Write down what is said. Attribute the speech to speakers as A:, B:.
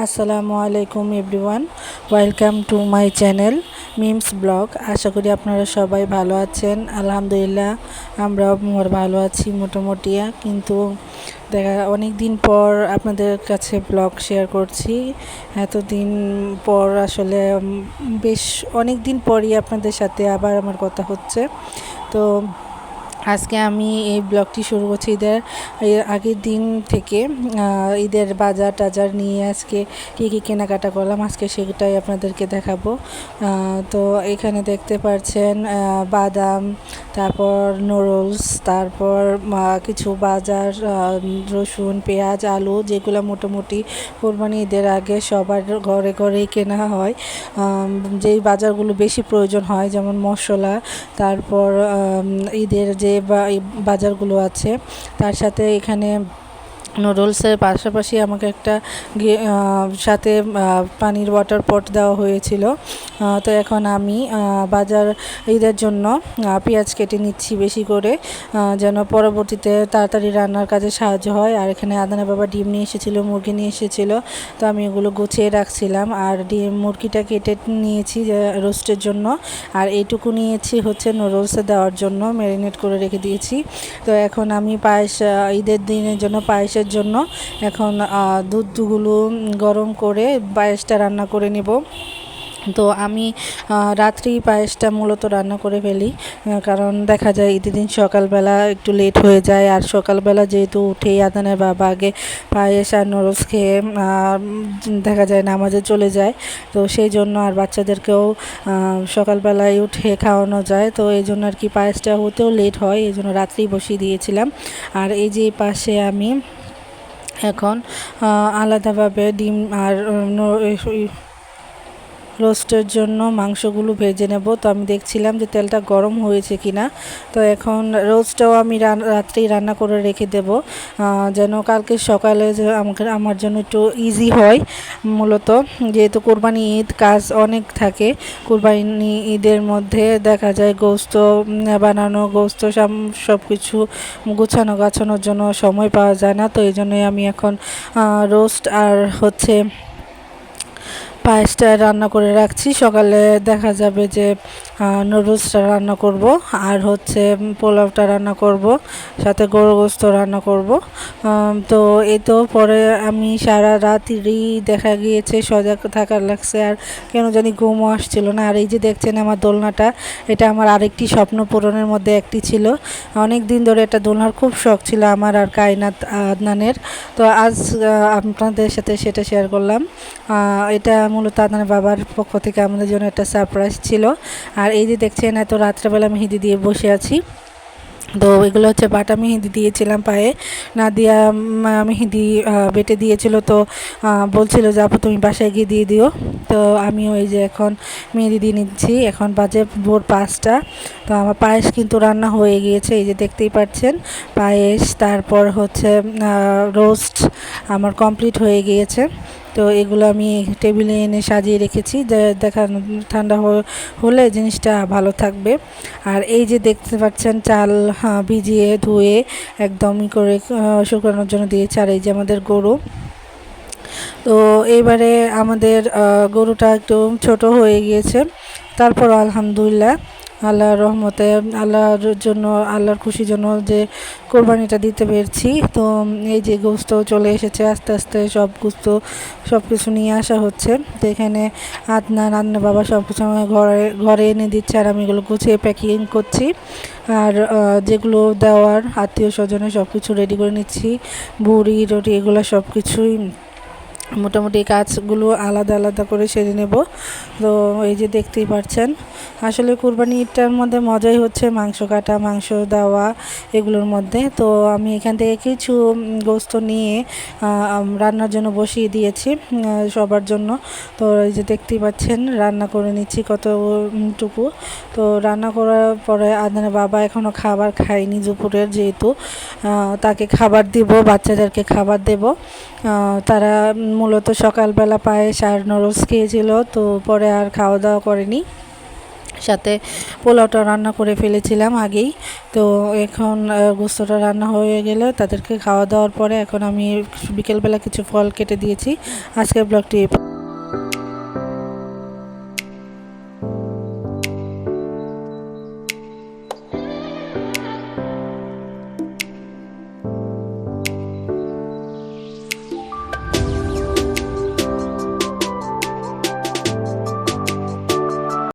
A: আসসালামু আলাইকুম everyone, welcome to my channel Mim's vlog. আশা করি আপনারা সবাই ভালো আছেন। আলহামদুলিল্লাহ আমরাও ভালো আছি মোটামুটি। কিন্তু অনেক দিন পর আপনাদের কাছে ব্লগ শেয়ার করছি। এতদিন পর আসলে বেশ অনেক দিন পরই আপনাদের সাথে আবার আমার কথা হচ্ছে। তো আজকে আমি এই ব্লগটি শুরু করছি এর আগের দিন থেকে। ঈদের বাজার টাজার নিয়ে আজকে কী কী কেনাকাটা করলাম আজকে সেটাই আপনাদেরকে দেখাবো। তো এখানে দেখতে পাচ্ছেন বাদাম, তারপর নুডলস, তারপর কিছু বাজার, রসুন, পেঁয়াজ, আলু, যেগুলো মোটামুটি কোরবানি ঈদের আগে সবার ঘরে ঘরেই কেনা হয়। যেই বাজারগুলো বেশি প্রয়োজন হয়, যেমন মশলা, তারপর ঈদের যে বাজারগুলো আছে, তার সাথে এখানে নুডলসের পাশাপাশি আমাকে একটা সাথে পানির ওয়াটার পট দেওয়া হয়েছিল। তো এখন আমি বাজার ঈদের জন্য পেঁয়াজ কেটে নিচ্ছি বেশি করে, যেন পরবর্তীতে তাড়াতাড়ি রান্নার কাজে সাহায্য হয়। আর এখানে আদানা বাবা ডিম নিয়ে এসেছিলো, মুরগি নিয়ে এসেছিলো, তো আমি এগুলো গুছিয়ে রাখছিলাম। আর মুরগিটা কেটে নিয়েছি রোস্টের জন্য, আর এইটুকু নিয়েছি হচ্ছে নুডলসে দেওয়ার জন্য, ম্যারিনেট করে রেখে দিয়েছি। তো এখন আমি পায়েস, ঈদের দিনের জন্য পায়েসের জন্য এখন দুধগুলো গরম করে পায়েসটা রান্না করে নেব। তো আমি রাত্রেই পায়েসটা মূলত রান্না করে ফেলি, কারণ দেখা যায় ঈদের দিন সকালবেলা একটু লেট হয়ে যায়। আর সকালবেলা যেহেতু উঠেই আদানের বাবা আগে পায়েস আর নুডলস খেয়ে দেখা যায় নামাজে চলে যায়, তো সেই জন্য আর বাচ্চাদেরকেও সকালবেলায় উঠে খাওয়ানো যায়। তো এই জন্য আর কি পায়েসটা হতেও লেট হয়, এই জন্য রাত্রেই বসিয়ে দিয়েছিলাম। আর এই যে পাশে আমি এখন আলাদাভাবে ডিম আর রোস্টের জন্য মাংসগুলো ভেজে নেব। তো আমি দেখছিলাম যে তেলটা গরম হয়েছে কিনা। তো এখন রোস্টটাও আমি রাত্রেই রান্না করে রেখে দেব, যেন কালকে সকালে যে আমার জন্য একটু ইজি হয়। মূলত যেহেতু কোরবানি ঈদ, কাজ অনেক থাকে। কোরবানি ঈদের মধ্যে দেখা যায় গোস্ত বানানো, গোস্ত সব কিছু গুছানো গাছানোর জন্য সময় পাওয়া যায় না। তো এই জন্যই আমি এখন রোস্ট আর হচ্ছে পায়েসটা রান্না করে রাখছি। সকালে দেখা যাবে যে নুডলসটা রান্না করব, আর হচ্ছে পোলাওটা রান্না করব, সাথে গরু গোস্ত রান্না করব। তো এই তো পরে আমি সারা রাতই দেখা গিয়েছে সজাগ থাকার লাগছে, আর কেন জানি ঘুমও আসছিল না। আর এই যে দেখছেন আমার দোলনাটা, এটা আমার আরেকটি স্বপ্ন পূরণের মধ্যে একটি ছিল। অনেক দিন ধরে একটা দোলনার খুব শখ ছিল আমার আর কায়নাত আদনানের। তো আজ আপনাদের সাথে সেটা শেয়ার করলাম। এটা মূলত আদনানের বাবার পক্ষ থেকে আমাদের জন্য একটা সারপ্রাইজ ছিল। আর এই যে দেখছেন এত রাত্রেবেলা মেহেদি দিয়ে বসে আছি। তো এগুলো হচ্ছে বাটা মেহেদি দিয়েছিলাম পায়ে, নাদিয়া মেহেদি বেটে দিয়েছিল। তো বলছিল যে আপু তুমি বাসায় গিয়ে দিয়ে দিও। তো আমিও এই যে এখন মেহেদি দিয়ে নিচ্ছি। এখন বাজে ভোর 5টা। তো আমার পায়েস কিন্তু রান্না হয়ে গিয়েছে, এই যে দেখতেই পাচ্ছেন পায়েস, তারপর হচ্ছে রোস্ট আমার কমপ্লিট হয়ে গিয়েছে। তো এগুলো আমি টেবিলে এনে সাজিয়ে রেখেছি, দেখানো ঠান্ডা হলে জিনিসটা ভালো থাকবে। আর এই যে দেখতে পাচ্ছেন চাল ভিজিয়ে ধুয়ে একদমই করে শুকানোর জন্য দিয়েছে। আর এই যে আমাদের গরু। তো এইবারে আমাদের গরুটা একটু ছোট হয়ে গিয়েছে, তারপর আলহামদুলিল্লাহ আল্লাহর রহমতে, আল্লাহর জন্য, আল্লাহর খুশির জন্য যে কোরবানিটা দিতে পেরেছি। তো এই যে গোস্ত চলে এসেছে, আস্তে আস্তে সব কিছু নিয়ে আসা হচ্ছে। তো এখানে আদনা বাবা সব কিছু ঘরে এনে দিচ্ছে, আর আমি এগুলো গুছিয়ে প্যাকিং করছি। আর যেগুলো দেওয়ার আত্মীয় স্বজনে সব কিছু রেডি করে নিচ্ছি, বুড়ি রুটি এগুলো সব কিছুই মোটামুটি কাজগুলো আলাদা আলাদা করে সেরে নেব। তো এই যে দেখতেই পাচ্ছেন, আসলে কুরবানি ঈদটার মধ্যে মজাই হচ্ছে মাংস কাটা, মাংস দেওয়া এগুলোর মধ্যে। তো আমি এখান থেকে কিছু গোস্ত নিয়ে রান্নার জন্য বসিয়ে দিয়েছি সবার জন্য। তো এই যে দেখতেই পাচ্ছেন রান্না করে নিচ্ছি কতটুকু। তো রান্না করার পরে আদনানের বাবা এখনও খাবার খায়নি দুপুরের, যেহেতু তাকে খাবার দিব, বাচ্চাদেরকে খাবার দেব। তারা মূলত সকালবেলা পায়েস আর নুডলস খেয়েছিল, তো পরে আর খাওয়া দাওয়া করেনি। সাথে পোলাওটা রান্না করে ফেলেছিলাম আগেই। তো এখন গোস্তটা রান্না হয়ে গেলে তাদেরকে খাওয়া দাওয়ার পরে এখন আমি বিকেলবেলা কিছু ফল কেটে দিয়েছি। আজকের ব্লগটি